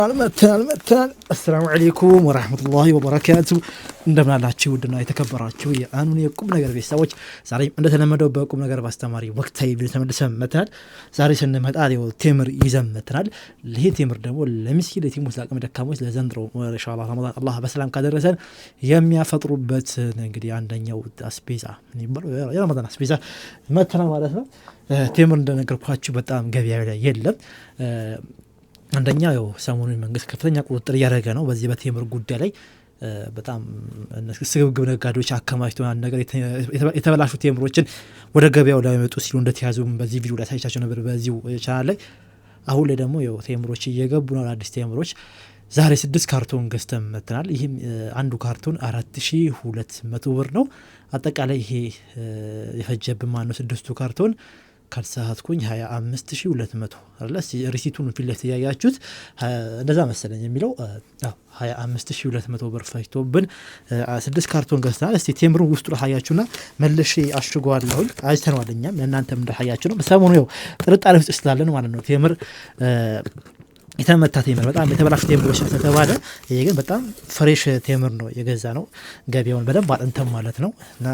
መተናል አሰላሙ አለይኩም ወራህመቱላሂ ወበረካቱ። እንደምን አላችሁ ውድና የተከበራችሁ የአኑን የቁም ነገር ቤተሰቦች፣ ዛሬ እንደተለመደው በቁም ነገር ባስተማሪ ወቅታዊ ቪዲዮ ተመልሰን መጥተናል። ዛሬ ስንመጣ ቴምር ይዘን መጥተናል። ይሄ ቴምር ደግሞ ለምስኪን የቲሞች ለአቅመ ደካሞች ለዘንድሮ ኢንሻአላህ ረመዳን አላህ በሰላም ካደረሰን የሚያፈጥሩበት እንግዲህ አንደኛው አስቤዛ የሚባለው የረመዳን አስቤዛ መጥተናል ማለት ነው። ቴምር እንደነገርኳችሁ በጣም ገበያ ላይ የለም። አንደኛ ሰሞኑን መንግስት ከፍተኛ ቁጥጥር እያደረገ ነው በዚህ በቴምር ጉዳይ ላይ። በጣም ስግብግብ ነጋዴዎች አከማችተው ነገር የተበላሹ ቴምሮችን ወደ ገበያው ላይመጡ ሲሉ እንደተያዙ በዚህ ቪዲዮ ላይ ሳይቻቸው ነበር በዚሁ ቻናል ላይ። አሁን ላይ ደግሞ ቴምሮች እየገቡ ነው፣ አዲስ ቴምሮች። ዛሬ 6 ካርቶን ገዝተን መጥተናል። ይህም አንዱ ካርቶን 4200 ብር ነው። አጠቃላይ ይሄ የፈጀብን ማነው 6ቱ ካርቶን ካልሳትኩኝ 25200 አይደል? ሪሲቱን ፊት ለፊት ያያችሁት እንደዛ መሰለኝ የሚለው 25200 ብር ፈጅቶብን 6 ካርቶን ገዝተናል። እስቲ ቴምሩን ውስጡ ላሳያችሁና መልሼ አሽጓለሁ። አይተነዋል፣ እኛም ለእናንተም እንዳሳያችሁ ነው። በሰሞኑ ጥርጣሬ ውስጥ ስላለን ማለት ነው። ቴምር የተመታ ቴምር በጣም የተበላሹ ቴምሮች ስለተባለ፣ ይሄ ግን በጣም ፍሬሽ ቴምር ነው የገዛ ነው። ገበያውን በደንብ አጥንተን ማለት ነው። እና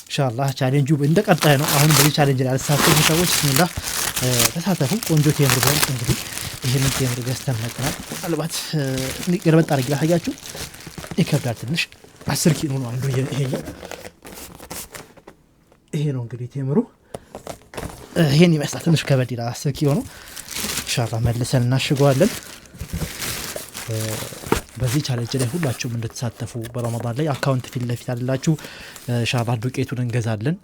ኢንሻአላህ ቻሌንጁ እንደቀጣይ ነው። አሁን በዚህ ቻሌንጅ ላይ ያልተሳተፉ ሰዎች ቢስሚላህ ተሳተፉ። ቆንጆ ቴምር ነው። እንግዲህ ይሄንን ቴምር ገዝተን መጥተናል። ምናልባት ገለበጥ አድርጌ ላሳያችሁ። ይከብዳል ትንሽ 10 ኪሎ ነው አንዱ። ይሄ ነው እንግዲህ ቴምሩ ይሄን ይመስላል። ትንሽ ከበድ ይላል፣ 10 ኪሎ ነው። ኢንሻአላህ መልሰን እናሽገዋለን። በዚህ ቻሌንጅ ላይ ሁላችሁም እንድትሳተፉ በረመዳን ላይ አካውንት ፊት ለፊት አላችሁ። ኢንሻአላህ ዱቄቱን እንገዛለን።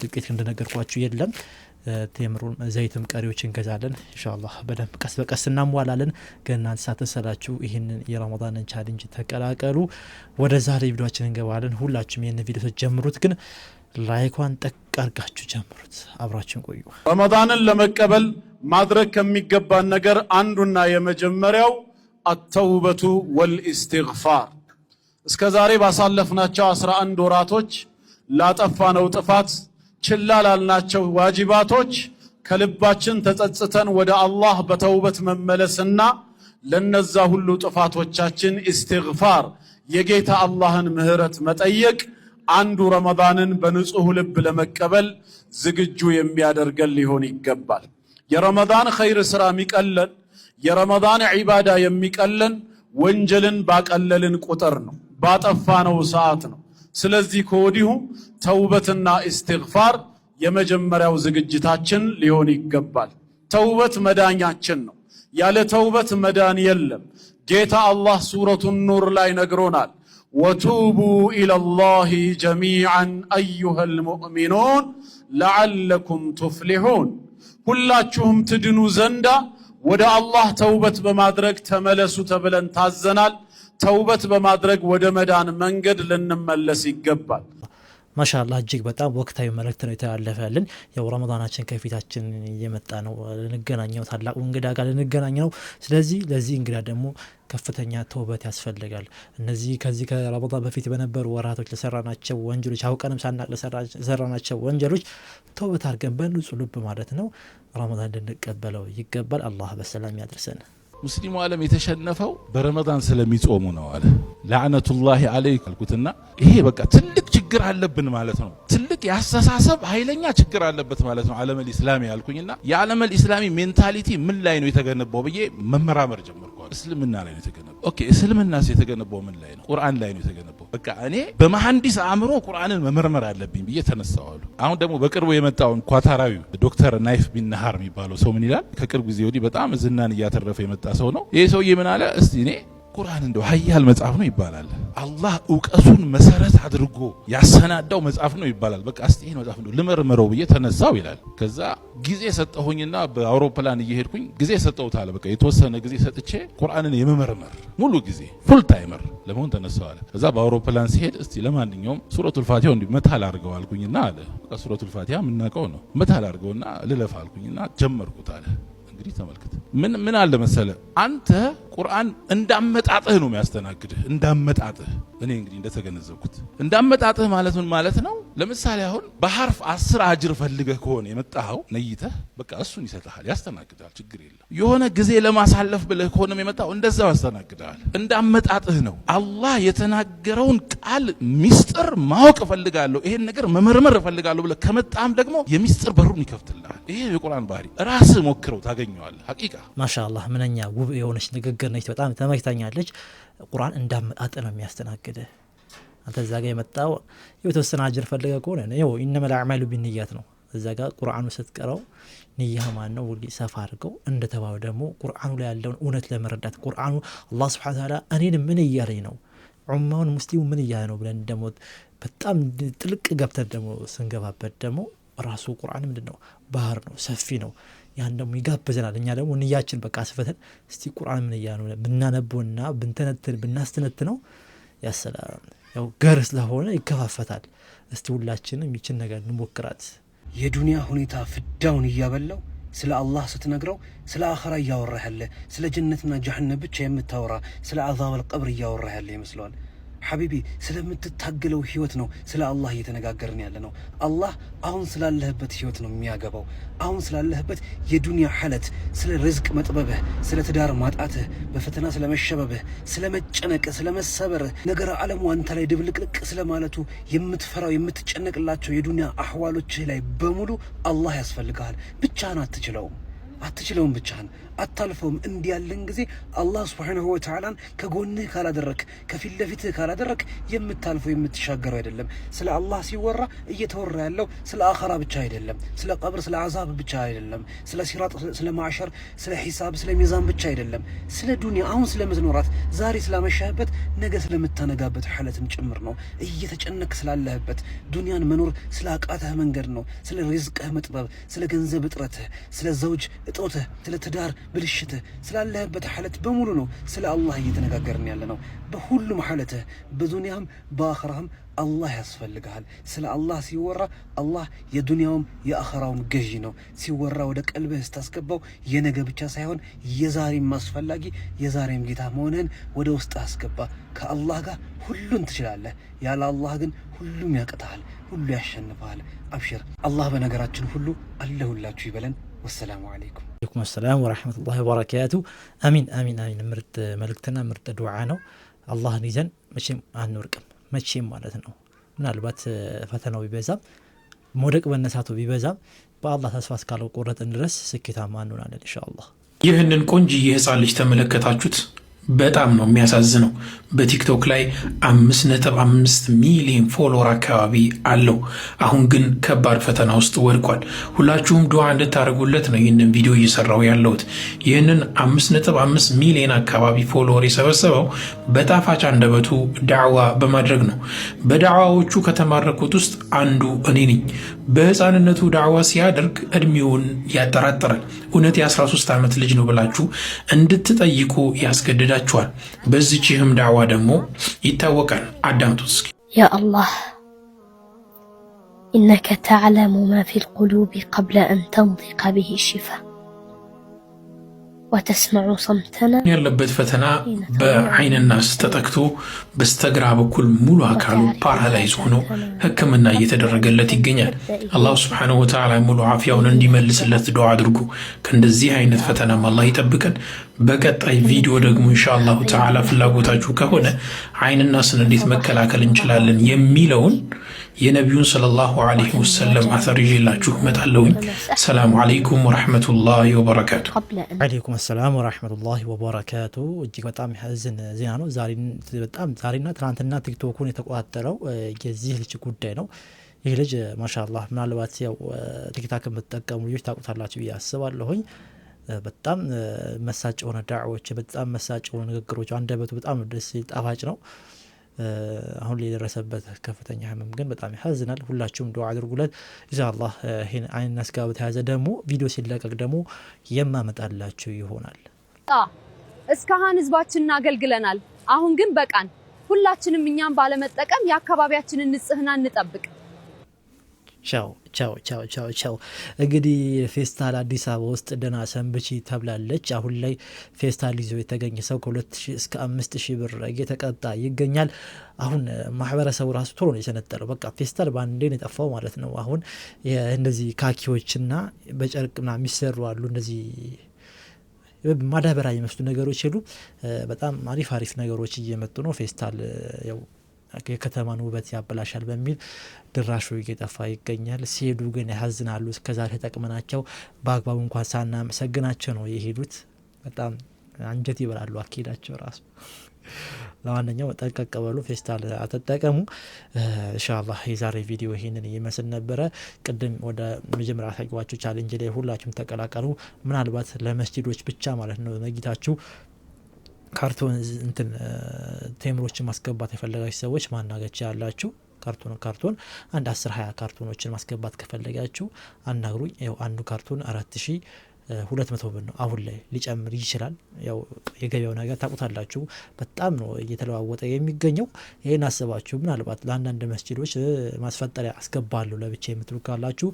ዱቄት እንደነገርኳችሁ የለም። ቴምሩን ዘይትም ቀሪዎች እንገዛለን። ኢንሻአላህ በደንብ ቀስ በቀስ እናሟላለን። ግን እናንተ ሳትሰላችሁ ይህንን የረመዳንን ቻሌንጅ ተቀላቀሉ። ወደ ዛሬ ቪዲዮአችን እንገባለን። ሁላችሁም ይህንን ቪዲዮ ጀምሩት፣ ግን ላይኳን ጠቅ አድርጋችሁ ጀምሩት። አብራችሁን ቆዩ። ረመዳንን ለመቀበል ማድረግ ከሚገባን ነገር አንዱና የመጀመሪያው አተውበቱ ወልኢስቲግፋር። እስከ ዛሬ ባሳለፍናቸው 11 ወራቶች ላጠፋነው ጥፋት፣ ችላ ላልናቸው ዋጅባቶች ከልባችን ተጸጽተን ወደ አላህ በተውበት መመለስና ለነዛ ሁሉ ጥፋቶቻችን ኢስቲግፋር የጌታ አላህን ምህረት መጠየቅ አንዱ ረመዳንን በንጹህ ልብ ለመቀበል ዝግጁ የሚያደርገን ሊሆን ይገባል። የረመዳን ኸይር ስራ የሚቀለን የረመዳን ዒባዳ የሚቀለን ወንጀልን ባቀለልን ቁጥር ነው፣ ባጠፋነው ሰዓት ነው። ስለዚህ ከወዲሁ ተውበትና ኢስቲግፋር የመጀመሪያው ዝግጅታችን ሊሆን ይገባል። ተውበት መዳኛችን ነው። ያለ ተውበት መዳን የለም። ጌታ አላህ ሱረቱ ኑር ላይ ነግሮናል። ወቱቡ ኢለላሂ ጀሚዓን አዩሀል ሙእሚኑን ለዓለኩም ቱፍሊሑን። ሁላችሁም ትድኑ ዘንዳ ወደ አላህ ተውበት በማድረግ ተመለሱ ተብለን ታዘናል። ተውበት በማድረግ ወደ መዳን መንገድ ልንመለስ ይገባል። ማሻአላህ እጅግ በጣም ወቅታዊ መልእክት ነው የተላለፈልን። ረመዳናችን ከፊታችን እየመጣ ነው። ልንገናኘው ታላቁ እንግዳ ጋር ልንገናኝ ነው። ስለዚህ ለዚህ እንግዳ ደግሞ ከፍተኛ ተውበት ያስፈልጋል። እነዚህ ከዚህ ከረመዳን በፊት በነበሩ ወራቶች ለሰራናቸው ወንጀሎች፣ አውቀንም ሳናቅ ለሰራናቸው ወንጀሎች ተውበት አድርገን በንጹህ ልብ ማለት ነው ረመዳን ልንቀበለው ይገባል። አላህ በሰላም ያድርሰን። ሙስሊሙ ዓለም የተሸነፈው በረመዳን ስለሚጾሙ ነው አለ። ለዓነቱላሂ ዐለይክ አልኩትና ይሄ በቃ ትልቅ ችግር አለብን ማለት ነው። ትልቅ ያስተሳሰብ ኃይለኛ ችግር አለበት ማለት ነው ዓለመል ኢስላሚ ያልኩኝና የዓለመል ኢስላሚ ሜንታሊቲ ምን ላይ ነው የተገነባው ብዬ መመራመር ጀመርኩ። እስልምና ላይ ነው የተገነባው። ኦኬ እስልምናስ የተገነባው ምን ላይ ነው? ቁርአን ላይ ነው የተገነባው። በቃ እኔ በመሐንዲስ አእምሮ ቁርአንን መመርመር አለብኝ ብዬ ተነሳሁ። አሁን ደግሞ በቅርቡ የመጣውን ኳታራዊ ዶክተር ናይፍ ቢን ነሃር የሚባለው ሰው ምን ይላል? ከቅርብ ጊዜ ወዲህ በጣም ዝናን እያተረፈ የመጣ ሰው ነው። ይሄ ሰውዬ ምን አለ? እስቲ እኔ ቁርአን እንደው ሀያል መጽሐፍ ነው ይባላል። አላህ ዕውቀቱን መሰረት አድርጎ ያሰናዳው መጽሐፍ ነው ይባላል። በቃ እስቲ ይሄን መጽሐፍ እንደው ልመርመረው ብዬ ተነሳው ይላል። ከዛ ጊዜ ሰጠሁኝና በአውሮፕላን እየሄድኩኝ ጊዜ ሰጠሁት አለ። በቃ የተወሰነ ጊዜ ሰጥቼ ቁርአንን የመመርመር ሙሉ ጊዜ ፉል ታይመር ለመሆን ተነሳው አለ። ከዛ በአውሮፕላን ሲሄድ እስቲ ለማንኛውም ሱረቱል ፋቲሃ እንዲህ መታል አድርገው አልኩኝና አለ። በቃ ሱረቱል ፋቲሃ የምናውቀው ነው፣ መታል አድርገውና ልለፍ አልኩኝና ጀመርኩት አለ። እንግዲህ ተመልከት ምን አለ መሰለ፣ አንተ ቁርአን እንዳመጣጥህ ነው የሚያስተናግድህ እንዳመጣጥህ እኔ እንግዲህ እንደተገነዘብኩት እንዳመጣጥህ ማለት ምን ማለት ነው ለምሳሌ አሁን በሐርፍ 10 አጅር ፈልገህ ከሆነ የመጣኸው ነይተህ በቃ እሱን ይሰጣል ያስተናግዳል ችግር የለም የሆነ ጊዜ ለማሳለፍ ብለህ ከሆነ የመጣው እንደዛው ያስተናግዳል እንዳመጣጥህ ነው አላህ የተናገረውን ቃል ሚስጥር ማወቅ ፈልጋለሁ ይሄን ነገር መመርመር ፈልጋለሁ ብለህ ከመጣም ደግሞ የሚስጥር በሩን ይከፍትልሃል ይሄ የቁርአን ባህሪ ራስህ ሞክረው ታገኘዋለህ ሐቂቃ ማሻአላህ ምንኛ ውብ የሆነች ንግግር ነች በጣም ተመክታኛለች ቁርአን እንዳመጣጥ ነው የሚያስተናግድህ አንተ እዛ ጋር የመጣው የተወሰነ አጅር ፈልገ ከሆነ ነው ኢንነመል አዕማሉ ቢንኒያት ነው እዛ ጋር ቁርአኑ ስትቀራው ንያ ማን ነው ወዲ ሰፋ አድርገው እንደተባው ደግሞ ቁርአኑ ላይ ያለውን እውነት ለመረዳት ቁርአኑ አላህ Subhanahu Wa Ta'ala እኔን ምን እያለኝ ነው ኡማውን ሙስሊሙ ምን እያለ ነው ብለን ደግሞ በጣም ጥልቅ ገብተን ደግሞ ስንገባበት ደግሞ ራሱ ቁርአን ምንድነው ባህር ነው ሰፊ ነው ያን ደግሞ ይጋብዘናል እኛ ደግሞ ንያችን በቃ አስፈተን እስቲ ቁርአን ምን እያለ ነው ብናነበውና ብናስተነትነው ያሰላም ያው ገር ስለሆነ ይከፋፈታል እስቲ ሁላችንም ይችን ነገር እንሞክራት የዱንያ ሁኔታ ፍዳውን እያበላው ስለ አላህ ስትነግረው ስለ አኺራ ያወራህ ያለ ስለ ጀነትና ጀሃነም ብቻ የምታወራ ስለ አዛብ القبر ያወራህ ያለ ይመስላል ሐቢቢ ስለምትታገለው ህይወት ነው ስለ አላህ እየተነጋገርን ያለ ነው አላህ አሁን ስላለህበት ህይወት ነው የሚያገባው አሁን ስላለህበት የዱንያ ሐለት ስለ ርዝቅ መጥበብህ ስለ ትዳር ማጣትህ በፈተና ስለመሸበብህ ስለመጨነቅ ስለመሰበር ነገር ዓለሙ አንተ ላይ ድብልቅልቅ ስለማለቱ የምትፈራው የምትጨነቅላቸው የዱንያ አህዋሎችህ ላይ በሙሉ አላህ ያስፈልጋል ብቻህን አትችለውም ብቻህን አታልፈውም እንዲያለን ጊዜ አላህ Subhanahu Wa Ta'ala ከጎንህ ካላደረክ ከፊት ለፊትህ ካላደረክ የምታልፈው የምትሻገረው አይደለም ስለ አላህ ሲወራ እየተወራ ያለው ስለ አኺራ ብቻ አይደለም ስለ ቀብር ስለ አዛብ ብቻ አይደለም ስለ ሲራጥ ስለ ማዕሸር ስለ ሒሳብ ስለ ሚዛን ብቻ አይደለም ስለ ዱንያ አሁን ስለምትኖራት ዛሬ ስለመሻህበት ነገ ስለምታነጋበት ሐለትም ጭምር ነው እየተጨነክ ስላለህበት ዱንያን መኖር ስላቃተህ መንገድ ነው ስለ ሪዝቅህ መጥበብ ስለ ገንዘብ እጥረትህ ስለ ዘውጅ እጦትህ ስለ ትዳር ብልሽትህ ስላለህበት ሐለት በሙሉ ነው ስለ አላህ እየተነጋገርን ያለ ነው በሁሉም ሐለትህ በዱንያም በአኺራም አላህ ያስፈልጋል ስለ አላህ ሲወራ አላህ የዱንያውም የአኺራውም ገዢ ነው ሲወራ ወደ ቀልብህ ስታስገባው የነገ ብቻ ሳይሆን የዛሬም አስፈላጊ የዛሬም ጌታ መሆንህን ወደ ውስጥ አስገባ ከአላህ ጋር ሁሉን ትችላለህ ያለ አላህ ግን ሁሉም ያቀታል ሁሉ ያሸንፋል አብሽር አላህ በነገራችን ሁሉ አለሁላችሁ ይበለን والسلام عليكم وعليكم السلام ورحمة الله وبركاته آمين آمين آمين مرت ملكتنا مرت دعانا الله نيزن مشيم عن نوركم مشيم مالتنا من البات فتنو بيبزام مودك بالنساتو بيبزام بالله تسفاس قالوا قرة النرس سكتها ما نونا إن شاء الله ይህንን ቆንጂዬ ህፃን ልጅ ተመለከታችሁት በጣም ነው የሚያሳዝነው በቲክቶክ ላይ 5.5 ሚሊዮን ፎሎወር አካባቢ አለው አሁን ግን ከባድ ፈተና ውስጥ ወድቋል ሁላችሁም ዱዓ እንድታረጉለት ነው ይህንን ቪዲዮ እየሰራው ያለሁት ይህንን 5.5 ሚሊዮን አካባቢ ፎሎወር የሰበሰበው በጣፋጭ አንደበቱ ዳዕዋ በማድረግ ነው በዳዕዋዎቹ ከተማረኩት ውስጥ አንዱ እኔ ነኝ በህፃንነቱ ዳዕዋ ሲያደርግ እድሜውን ያጠራጥራል እውነት የ13 ዓመት ልጅ ነው ብላችሁ እንድትጠይቁ ያስገድዳችኋል በዚህም ዳዕዋ ደግሞ ይታወቃል አዳምጡት እስኪ يا الله إنك تعلم ما في القلوب قبل أن تنطق به الشفاه وتسمع صمتنا ያለበት ፈተና በአይን الناس ተጠቅቶ በስተግራ በኩል ሙሉ አካሉ ፓራላይዝ ሆኖ ህክምና እየተደረገለት ይገኛል አላህ Subhanahu Wa Ta'ala ሙሉ አፊያውን እንዲመልስለት ዱዓ አድርጉ ከእንደዚህ አይነት ፈተና አላህ ይጠብቀን በቀጣይ ቪዲዮ ደግሞ ኢንሻአላህ ተዓላ ፍላጎታችሁ ከሆነ አይን الناسን እንዴት መከላከል እንችላለን የሚለውን የነብዩን ሰለላሁ ዐለይሂ ወሰለም አثر ይላችሁ መጣለውኝ ሰላም አለይኩም ወራህመቱላሂ ወበረካቱ አለይኩም ሰላም ወራህመቱላሂ ወበረካቱ እጅግ በጣም ያዝን ዜና ነው ዛሬና ትናንትና ቲክቶኩን የተቆጣጠረው የዚህ ልጅ ጉዳይ ነው ይህ ልጅ ማሻአላህ ምናልባት ያው ቲክታክ የምትጠቀሙ ልጆች ታውቁታላችሁ ያስባለሁኝ በጣም መሳጭ ሆነ ዳዕዎች በጣም መሳጭ ሆነ ንግግሮች አንደበቱ በጣም ደስ ጣፋጭ ነው አሁን ላይ ደረሰበት ከፍተኛ ህመም ግን በጣም ያሳዝናል ሁላችሁም ዱዓ አድርጉለት ኢንሻአላህ ይሄን አይን ናስጋብ ተያዘ ደግሞ ቪዲዮ ሲለቀቅ ደግሞ የማመጣላችሁ ይሆናል እስካሁን ህዝባችንን አገልግለናል አሁን ግን በቃን ሁላችንም እኛም ባለመጠቀም የአካባቢያችንን ንጽህና እንጠብቅ ቻው። እንግዲህ ፌስታል አዲስ አበባ ውስጥ ደህና ሰንብቺ ተብላለች። አሁን ላይ ፌስታል ይዞ የተገኘ ሰው ከ2000 እስከ 5000 ብር እየተቀጣ ይገኛል። አሁን ማህበረሰቡ ራሱ ቶሎ ነው የሰነጠለው። በቃ ፌስታል ባንዴ ነው የጠፋው ማለት ነው። አሁን እንደዚህ ካኪዎችና በጨርቅና የሚሰሩ አሉ እንደዚህ ማዳበሪያ የሚመስሉ ነገሮች ሁሉ በጣም አሪፍ ነገሮች እየመጡ ነው። ፌስታል ያው የከተማን ውበት ያበላሻል በሚል ድራሹ እየጠፋ ይገኛል። ሲሄዱ ግን ያሳዝናሉ። እስከዛሬ ተጠቅመናቸው በአግባቡ እንኳን ሳናመሰግናቸው ነው የሄዱት። በጣም አንጀት ይበላሉ አካሄዳቸው ራሱ። ለማንኛውም ጠንቀቅ በሉ፣ ፌስታል አትጠቀሙ። ኢንሻአላህ የዛሬ ቪዲዮ ይሄንን ይመስል ነበረ። ቅድም ወደ መጀመሪያ ያሳየኋችሁ ቻሌንጅ ላይ ሁላችሁም ተቀላቀሉ። ምናልባት ለመስጂዶች ብቻ ማለት ነው ነጊታችሁ ካርቶን ቴምሮችን ማስገባት የፈለጋችሁ ሰዎች ማናገቻ ያላችሁ ካርቶን አንድ 10-20 ካርቶኖችን ማስገባት ከፈለጋችሁ አናግሩኝ። ያው አንዱ ካርቶን 4200 ብር ነው። አሁን ላይ ሊጨምር ይችላል። ያው የገበያው ነገር ታውቁታላችሁ፣ በጣም ነው እየተለዋወጠ የሚገኘው። ይሄን አስባችሁ ምናልባት ለአንዳንድ መስጂዶች ማስፈጠሪያ አስገባለሁ ለብቻ የምትሉ ካላችሁ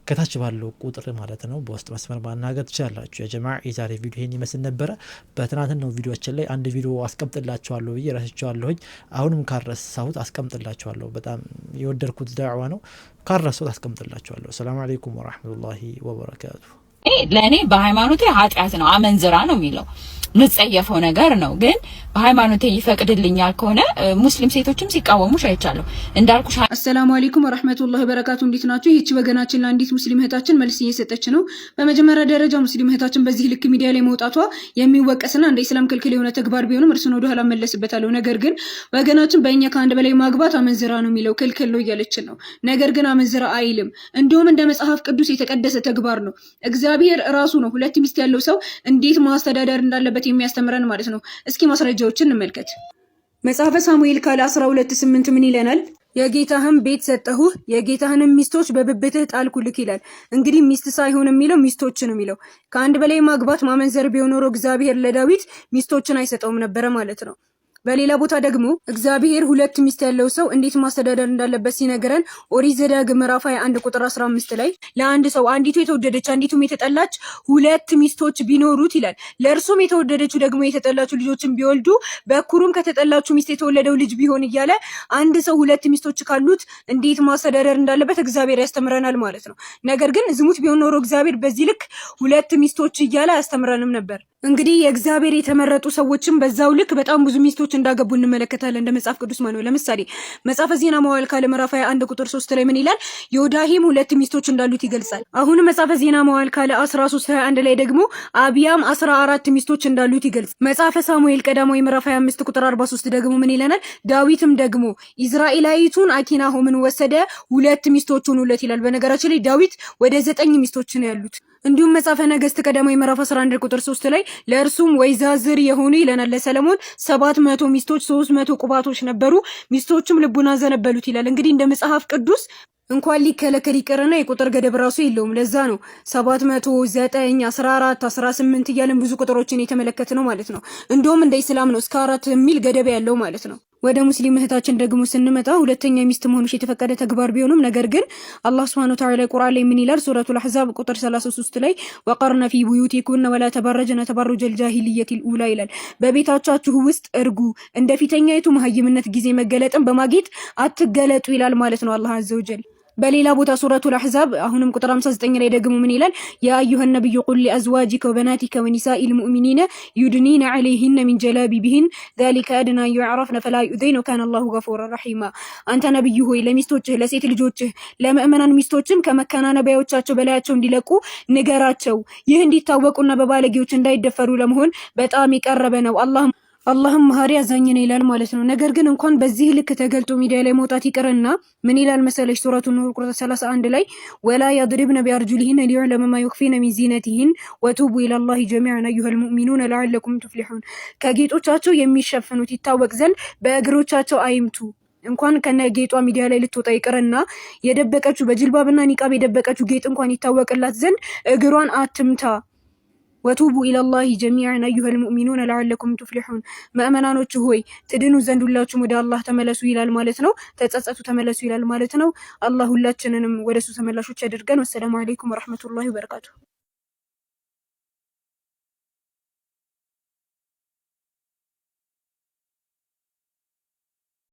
ከታች ባለው ቁጥር ማለት ነው በውስጥ መስመር ማናገር ትችላላችሁ። የጀማዓ የዛሬ ቪዲዮ ይሄን ይመስል ነበረ። በትናንትናው ቪዲዮአችን ላይ አንድ ቪዲዮ አስቀምጥላችኋለሁ ብዬ ረስቼዋለሁኝ። አሁንም ካረሳሁት አስቀምጥላችኋለሁ። በጣም የወደድኩት ዳዕዋ ነው። ካረሳሁት አስቀምጥላችኋለሁ። ሰላም አለይኩም ወራህመቱላሂ ወበረካቱ። ለእኔ በሃይማኖቴ ኃጢአት ነው አመንዝራ ነው የሚለው ምጸየፈው ነገር ነው። ግን በሃይማኖቴ ይፈቅድልኛል ከሆነ ሙስሊም ሴቶችም ሲቃወሙ ሻይቻለሁ እንዳልኩሽ። አሰላሙ አለይኩም ወራህመቱላሂ ወበረካቱ። እንዴት ናችሁ? ይህች ወገናችን ለአንዲት ሙስሊም እህታችን መልስ እየሰጠች ነው። በመጀመሪያ ደረጃ ሙስሊም እህታችን በዚህ ልክ ሚዲያ ላይ መውጣቷ የሚወቀስና እንደ ኢስላም ክልክል የሆነ ተግባር ቢሆንም እርሱን ወደ ኋላ መለስበታለሁ። ነገር ግን ወገናችን በእኛ ከአንድ በላይ ማግባት አመንዝራ ነው የሚለው ክልክል ነው እያለችን ነው። ነገር ግን አመንዝራ አይልም። እንዲሁም እንደ መጽሐፍ ቅዱስ የተቀደሰ ተግባር ነው። እግዚአብሔር ራሱ ነው ሁለት ሚስት ያለው ሰው እንዴት ማስተዳደር እንዳለበት የሚያስተምረን ማለት ነው። እስኪ ማስረጃዎችን እንመልከት። መጽሐፈ ሳሙኤል ካለ 12:8 ምን ይለናል? የጌታህን ቤት ሰጠሁህ፣ የጌታህንም ሚስቶች በብብትህ ጣልኩልክ ይላል። እንግዲህ ሚስት ሳይሆን የሚለው ሚስቶች ነው የሚለው። ከአንድ በላይ ማግባት ማመንዘር ቢሆን ኖሮ እግዚአብሔር ለዳዊት ሚስቶችን አይሰጠውም ነበረ ማለት ነው። በሌላ ቦታ ደግሞ እግዚአብሔር ሁለት ሚስት ያለው ሰው እንዴት ማስተዳደር እንዳለበት ሲነገረን ኦሪት ዘዳግም ምዕራፍ 21 ቁጥር 15 ላይ ለአንድ ሰው አንዲቱ የተወደደች አንዲቱም የተጠላች ሁለት ሚስቶች ቢኖሩት ይላል። ለእርሱም የተወደደችው ደግሞ የተጠላችው ልጆችን ቢወልዱ በኩሩም ከተጠላችው ሚስት የተወለደው ልጅ ቢሆን እያለ አንድ ሰው ሁለት ሚስቶች ካሉት እንዴት ማስተዳደር እንዳለበት እግዚአብሔር ያስተምረናል ማለት ነው። ነገር ግን ዝሙት ቢሆን ኖሮ እግዚአብሔር በዚህ ልክ ሁለት ሚስቶች እያለ አያስተምረንም ነበር። እንግዲህ የእግዚአብሔር የተመረጡ ሰዎችም በዛው ልክ በጣም ብዙ ሚስቶች እንዳገቡ እንመለከታለን እንደ መጽሐፍ ቅዱስ ማለት ነው። ለምሳሌ መጽሐፈ ዜና መዋዕል ካለ ምዕራፍ 21 ቁጥር 3 ላይ ምን ይላል? ዮዳሄም ሁለት ሚስቶች እንዳሉት ይገልጻል። አሁን መጽሐፈ ዜና መዋዕል ካለ 13:21 ላይ ደግሞ አብያም 14 ሚስቶች እንዳሉት ይገልጻል። መጽሐፈ ሳሙኤል ቀዳማዊ ምዕራፍ 25 ቁጥር 43 ደግሞ ምን ይለናል? ዳዊትም ደግሞ ኢዝራኤላዊቱን አኪናሆምን ወሰደ፣ ሁለት ሚስቶች ሆኑለት ይላል። በነገራችን ላይ ዳዊት ወደ 9 ሚስቶች ነው ያሉት። እንዲሁም መጽሐፈ ነገሥት ቀዳማዊ ምዕራፍ 11 ቁጥር 3 ላይ ለእርሱም ወይዛዝር የሆኑ ይለናል ለሰለሞን 700 ሚስቶች 300 ቁባቶች ነበሩ፣ ሚስቶቹም ልቡን አዘነበሉት ይላል። እንግዲህ እንደ መጽሐፍ ቅዱስ እንኳን ሊከለከል ይቀርና የቁጥር ገደብ ራሱ የለውም። ለዛ ነው 700 9 14 18 እያለን ብዙ ቁጥሮችን የተመለከተ ነው ማለት ነው። እንደውም እንደ ኢስላም ነው እስከ 4 የሚል ገደብ ያለው ማለት ነው። ወደ ሙስሊም እህታችን ደግሞ ስንመጣ ሁለተኛ ሚስት መሆንሽ የተፈቀደ ተግባር ቢሆንም ነገር ግን አላህ Subhanahu Wa Ta'ala ቁርአን ላይ ምን ይላል? ሱረቱል አሕዛብ ቁጥር 33 ላይ ወቀርነ ፊ ቡዩቲኩነ ወላ ተበረጀነ ተበሩጀል ጃሂልየቲል ኡላ ይላል። በቤታቻችሁ ውስጥ እርጉ፣ እንደ ፊተኛይቱ መሀይምነት ጊዜ መገለጥን በማጌጥ አትገለጡ ይላል ማለት ነው አላህ አዘ ወጀል። በሌላ ቦታ ሱረቱል አሕዛብ አሁንም ቁጥር 59 ላይ ደግሞ ምን ይላል? ያ አዩሃ ነብዩ ቁል ሊአዝዋጂከ ወበናቲከ ወኒሳኢል ሙእሚኒነ ዩድኒነ ዐለይሂነ ሚን ጀላቢቢሂን ዛሊከ አድና ዩዕረፍነ ፈላ ዩዘይነ ወካነ አላሁ ገፉረን ረሒማ። አንተ ነብዩ ሆይ ለሚስቶችህ ለሴት ልጆችህ ለምእመናን ሚስቶችም ከመከናነቢያዎቻቸው በላያቸው እንዲለቁ ንገራቸው። ይህ እንዲታወቁና በባለጌዎች እንዳይደፈሩ ለመሆን በጣም የቀረበ ነው። አላህም መሐሪ አዛኝ ነው ይላል ማለት ነው። ነገር ግን እንኳን በዚህ ልክ ተገልጦ ሚዲያ ላይ መውጣት ይቅርና ምን ይላል መሰለሽ? ሱረቱ ኑር ቁጥር 31 ላይ ወላ يضربن بأرجلهن ليعلم ما يخفين من زينتهن وتوبوا إلى الله جميعا أيها المؤمنون لعلكم تفلحون። ከጌጦቻቸው የሚሸፍኑት ይታወቅ ዘንድ በእግሮቻቸው አይምቱ። እንኳን ከነጌጧ ሚዲያ ላይ ልትወጣ ይቅርና የደበቀችው በጅልባብና ኒቃብ የደበቀችው ጌጥ እንኳን ይታወቅላት ዘንድ እግሯን አትምታ። ወቱቡ ኢለላሂ ጀሚዐን አዩሀል ሙእሚኑነ ለዐለኩም ቱፍሊሑን ምእመናኖች ሆይ ትድኑ ዘንድ ሁላችሁም ወደ አላህ ተመለሱ ይላል ማለት ነው። ተጸጸቱ ተመለሱ ይላል ማለት ነው። አላህ ሁላችንንም ወደሱ ተመላሾች ያድርገን። ወሰላሙ አለይኩም ወራህመቱላሂ ወበረካቱ።